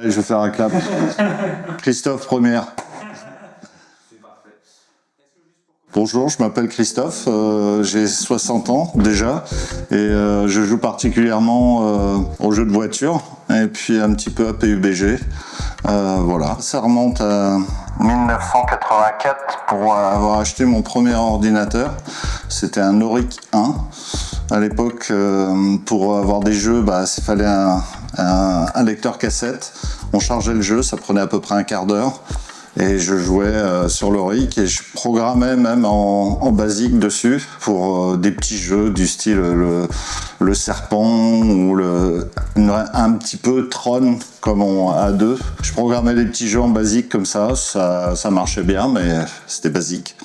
Je vais faire un clap. Christophe Première. Bonjour, je m'appelle Christophe, j'ai 60 ans déjà et je joue particulièrement aux jeux de voiture et puis un petit peu à PUBG. Voilà. Ça remonte à 1984 pour avoir acheté mon premier ordinateur. C'était un Auric 1. À l'époque, pour avoir des jeux, il fallait un lecteur cassette. On chargeait le jeu, ça prenait à peu près un quart d'heure. Et je jouais sur l'Auric et je programmais même en basique dessus pour des petits jeux du style le serpent ou un petit peu Tron comme à deux. Je programmais des petits jeux en basique comme ça marchait bien mais c'était basique.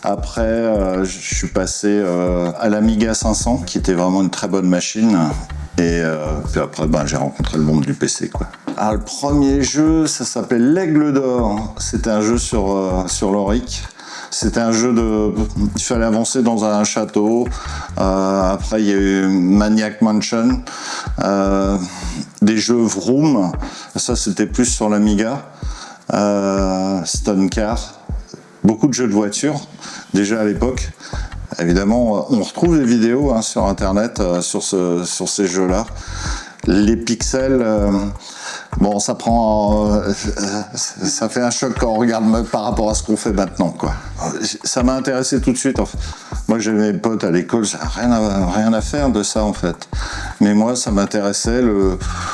Après, je suis passé à l'Amiga 500 qui était vraiment une très bonne machine. Et puis après, j'ai rencontré le monde du PC, quoi. Alors, le premier jeu, ça s'appelle l'Aigle d'Or. C'était un jeu sur l'Auric. C'était un jeu il fallait avancer dans un château. Après, il y a eu Maniac Mansion. Des jeux Vroom. Ça, c'était plus sur l'Amiga. Stone Car. Beaucoup de jeux de voiture, déjà à l'époque. Évidemment, on retrouve des vidéos sur Internet sur ces jeux-là. Les pixels, ça fait un choc quand on regarde par rapport à ce qu'on fait maintenant, quoi. Ça m'a intéressé tout de suite. En fait. Moi, j'avais mes potes à l'école, j'avais rien à faire de ça, en fait. Mais moi, ça m'intéressait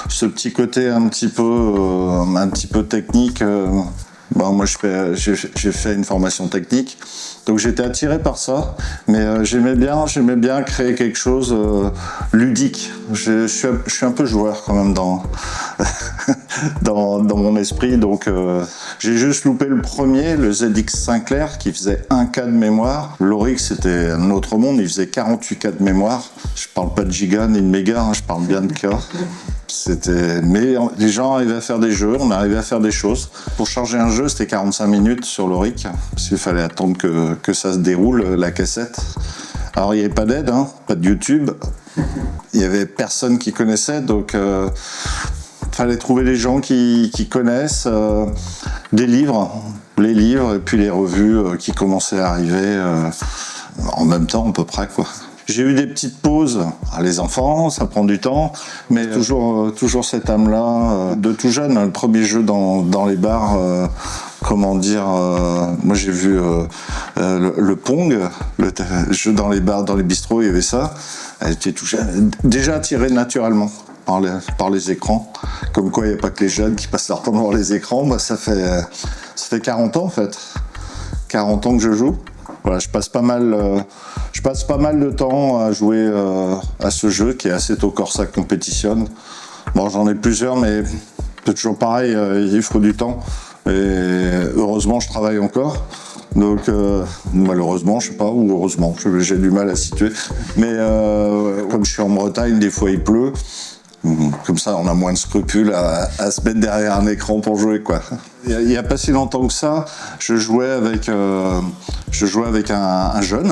ce petit côté un petit peu technique. Moi, j'ai fait une formation technique, donc j'étais attiré par ça, mais j'aimais bien créer quelque chose ludique. Je suis un peu joueur quand même dans mon esprit, donc j'ai juste loupé le premier, le ZX Sinclair, qui faisait 1K de mémoire. L'Auric, c'était un autre monde, il faisait 48K de mémoire. Je parle pas de giga ni de méga, je parle bien de K. Mais les gens arrivaient à faire des jeux, on arrivait à faire des choses. Pour charger un jeu, c'était 45 minutes sur l'Auric, parce qu'il fallait attendre que ça se déroule, la cassette. Alors il n'y avait pas d'aide, pas de YouTube, il n'y avait personne qui connaissait, donc il fallait trouver des gens qui connaissent, des livres, les livres et puis les revues qui commençaient à arriver en même temps à peu près, quoi. J'ai eu des petites pauses. Les enfants, ça prend du temps, mais toujours cette âme-là de tout jeune. Le premier jeu dans les bars, moi j'ai vu le Pong, le jeu dans les bars, dans les bistrots, il y avait ça. Elle était tout jeune, déjà attirée naturellement par les écrans. Comme quoi, il n'y a pas que les jeunes qui passent leur temps devant les écrans. Moi, ça fait 40 ans en fait. 40 ans que je joue. Voilà, je passe pas mal de temps à jouer à ce jeu qui est Assetto Corsa Competition. Bon, j'en ai plusieurs, mais c'est toujours pareil, il faut du temps. Et heureusement, je travaille encore. Donc, malheureusement, je sais pas, ou heureusement, j'ai du mal à situer. Mais comme je suis en Bretagne, des fois il pleut. Comme ça, on a moins de scrupules à se mettre derrière un écran pour jouer, quoi. Il n'y a pas si longtemps que ça, je jouais avec un jeune,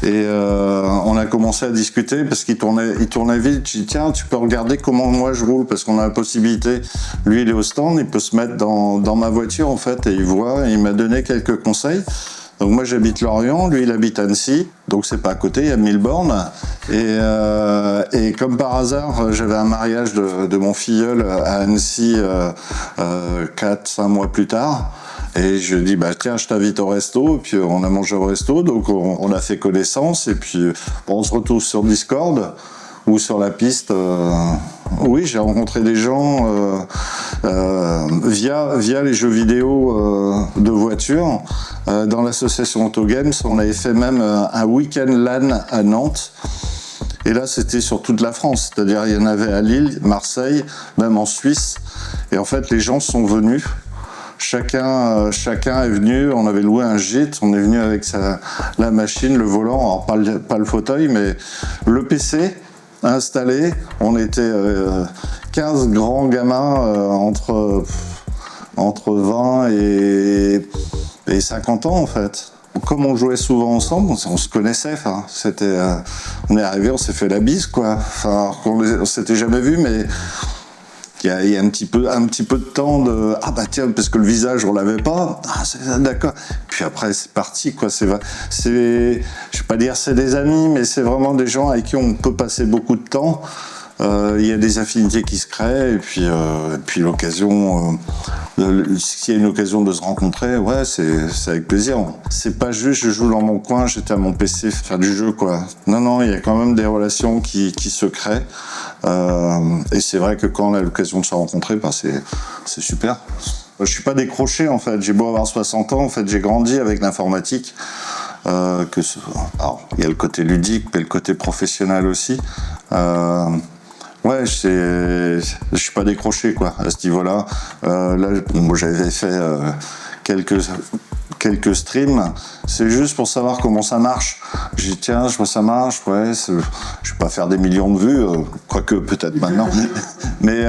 et on a commencé à discuter parce qu'il tournait vite. Je dis tiens, tu peux regarder comment moi je roule parce qu'on a la possibilité. Lui, il est au stand, il peut se mettre dans ma voiture en fait et il voit. Et il m'a donné quelques conseils. Donc moi j'habite Lorient, lui il habite Annecy, donc c'est pas à côté, il y a 1000 bornes. Et comme par hasard, j'avais un mariage de mon filleul à Annecy 4-5 mois plus tard. Et je dis tiens, je t'invite au resto, et puis on a mangé au resto, donc on a fait connaissance, et puis on se retrouve sur Discord ou sur la piste. Oui, j'ai rencontré des gens via les jeux vidéo de voiture. Dans l'association Autogames, on avait fait même un week-end LAN à Nantes. Et là, c'était sur toute la France. C'est-à-dire, il y en avait à Lille, Marseille, même en Suisse. Et en fait, les gens sont venus. Chacun est venu. On avait loué un gîte. On est venu avec la machine, le volant. Alors, pas le fauteuil, mais le PC installé. On était 15 grands gamins entre 20 et 50 ans, en fait. Comme on jouait souvent ensemble, on se connaissait. On est arrivé, on s'est fait la bise, quoi. On s'était jamais vu, mais Il y a un petit peu de temps de ah bah tiens parce que le visage on l'avait pas, ah c'est d'accord. Puis après c'est parti quoi. C'est je vais pas dire c'est des amis, mais c'est vraiment des gens avec qui on peut passer beaucoup de temps. Il y a des affinités qui se créent et puis l'occasion, s'il y a une occasion de se rencontrer, ouais, c'est avec plaisir. C'est pas juste je joue dans mon coin, j'étais à mon PC faire du jeu quoi. Non, il y a quand même des relations qui se créent. Et c'est vrai que quand on a l'occasion de se rencontrer, bah c'est super. Je suis pas décroché en fait. J'ai beau avoir 60 ans, en fait, j'ai grandi avec l'informatique. Alors, il y a le côté ludique, mais le côté professionnel aussi. Ouais, je suis pas décroché quoi à ce niveau-là. Là, moi j'avais fait quelques streams. C'est juste pour savoir comment ça marche. J'ai dit tiens, je vois ça marche. Ouais, je vais pas faire des millions de vues, quoique peut-être maintenant. Mais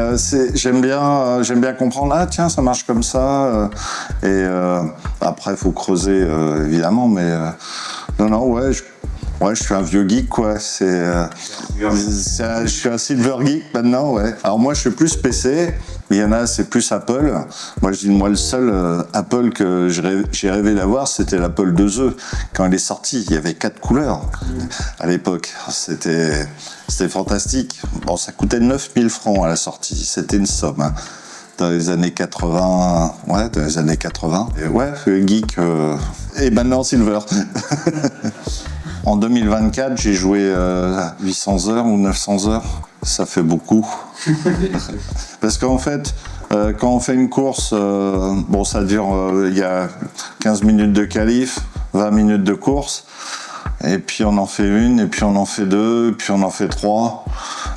j'aime bien comprendre. Ah tiens, ça marche comme ça. Après, faut creuser évidemment, mais non, ouais. Ouais, je suis un vieux geek, quoi. Je suis un silver geek maintenant, ouais. Alors moi, je suis plus PC. Il y en a, c'est plus Apple. Moi, le seul Apple que j'ai rêvé d'avoir, c'était l'Apple IIe. Quand il est sorti, il y avait 4 couleurs à l'époque. C'était fantastique. Bon, ça coûtait 9000 francs à la sortie. C'était une somme, hein. Dans les années 80, ouais, dans les années 80. Et ouais, geek, et maintenant Silver. En 2024, j'ai joué 800 heures ou 900 heures. Ça fait beaucoup. Parce qu'en fait, quand on fait une course, bon, ça dure, il y a 15 minutes de qualif, 20 minutes de course. Et puis on en fait une, et puis on en fait deux, et puis on en fait trois.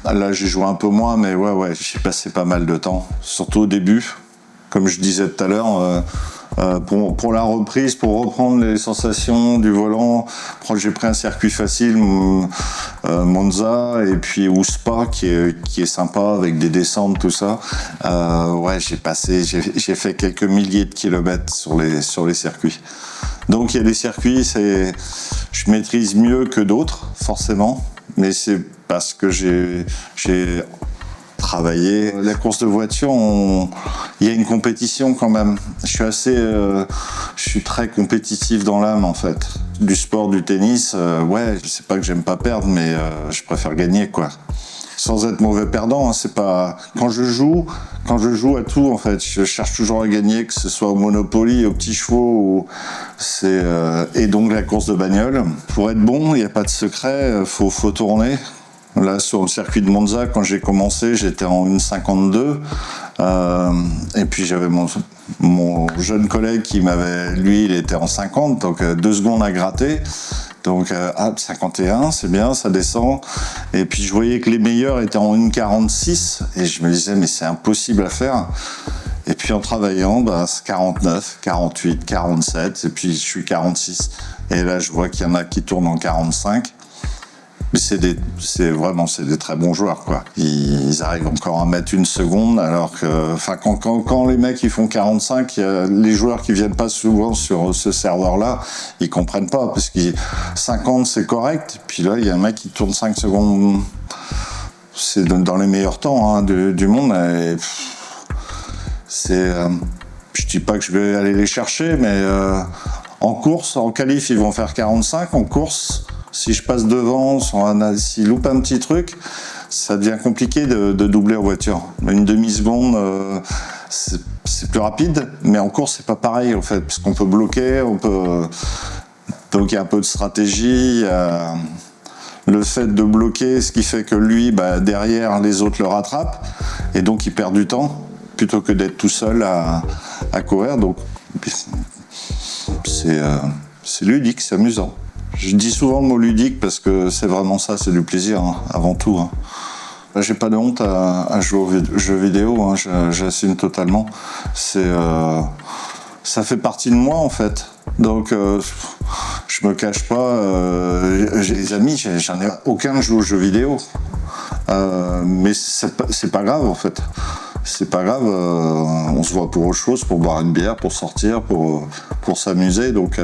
Là, j'ai joué un peu moins, mais ouais, j'ai passé pas mal de temps. Surtout au début, comme je disais tout à l'heure. Pour la reprise, pour reprendre les sensations du volant, j'ai pris un circuit facile, Monza, et puis ou Spa qui est sympa avec des descentes, tout ça. Ouais, j'ai fait quelques milliers de kilomètres sur les circuits. Donc il y a des circuits, je maîtrise mieux que d'autres, forcément, mais c'est parce que j'ai travailler. La course de voiture, il y a une compétition quand même. Je suis très compétitif dans l'âme en fait. Du sport, du tennis, ouais, je sais pas que j'aime pas perdre, mais je préfère gagner quoi. Sans être mauvais perdant, hein, c'est pas. Quand je joue à tout en fait, je cherche toujours à gagner, que ce soit au Monopoly, aux petits chevaux, et donc la course de bagnole. Pour être bon, il n'y a pas de secret, faut tourner. Là, sur le circuit de Monza, quand j'ai commencé, j'étais en 1,52. Et puis j'avais mon jeune collègue lui, il était en 50, donc 2 secondes à gratter. Donc 51, c'est bien, ça descend. Et puis je voyais que les meilleurs étaient en 1,46. Et je me disais, mais c'est impossible à faire. Et puis en travaillant, c'est 49, 48, 47. Et puis je suis 46. Et là, je vois qu'il y en a qui tournent en 45. Mais c'est des très bons joueurs, quoi. Ils arrivent encore à mettre 1 seconde, alors que, quand les mecs ils font 45, les joueurs qui viennent pas souvent sur ce serveur-là, ils comprennent pas, parce que 50 c'est correct, puis là il y a un mec qui tourne 5 secondes, c'est dans les meilleurs temps, hein, du monde, et je dis pas que je vais aller les chercher, mais en course, en qualif ils vont faire 45, en course. Si je passe devant, s'il loupe un petit truc, ça devient compliqué de doubler en voiture. Une demi-seconde, c'est plus rapide, mais en course, c'est pas pareil, en fait, parce qu'on peut bloquer, donc il y a un peu de stratégie. Le fait de bloquer, ce qui fait que lui, derrière, les autres le rattrapent, et donc il perd du temps, plutôt que d'être tout seul à courir. Donc, c'est ludique, c'est amusant. Je dis souvent le mot ludique parce que c'est vraiment ça, c'est du plaisir, hein, avant tout. Hein. J'ai pas de honte à jouer aux jeux vidéo, hein, j'assume totalement. Ça fait partie de moi en fait. Donc je me cache pas. J'ai des amis, j'en ai aucun qui joue aux jeux vidéo. Mais c'est pas grave en fait. C'est pas grave, on se voit pour autre chose, pour boire une bière, pour sortir, pour s'amuser. Donc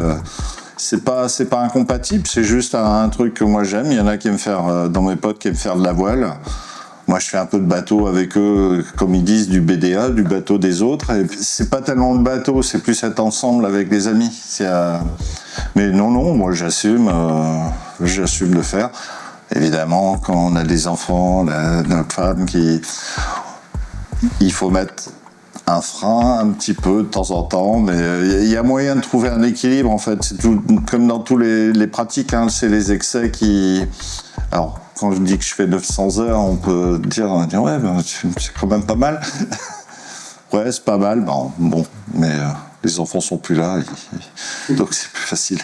c'est pas incompatible, c'est juste un truc que moi j'aime. Il y en a qui aiment faire, dans mes potes, qui aiment faire de la voile. Moi, je fais un peu de bateau avec eux, comme ils disent, du BDA, du bateau des autres. Et c'est pas tellement le bateau, c'est plus être ensemble avec des amis. Mais non, moi, j'assume de faire. Évidemment, quand on a des enfants, notre femme il faut mettre un frein un petit peu de temps en temps, mais il y a moyen de trouver un équilibre en fait. C'est tout, comme dans tous les pratiques, hein, c'est les excès qui... Alors, quand je dis que je fais 900 heures, on peut dire ouais, c'est quand même pas mal. Ouais, c'est pas mal, bon, mais les enfants sont plus là, donc c'est plus facile.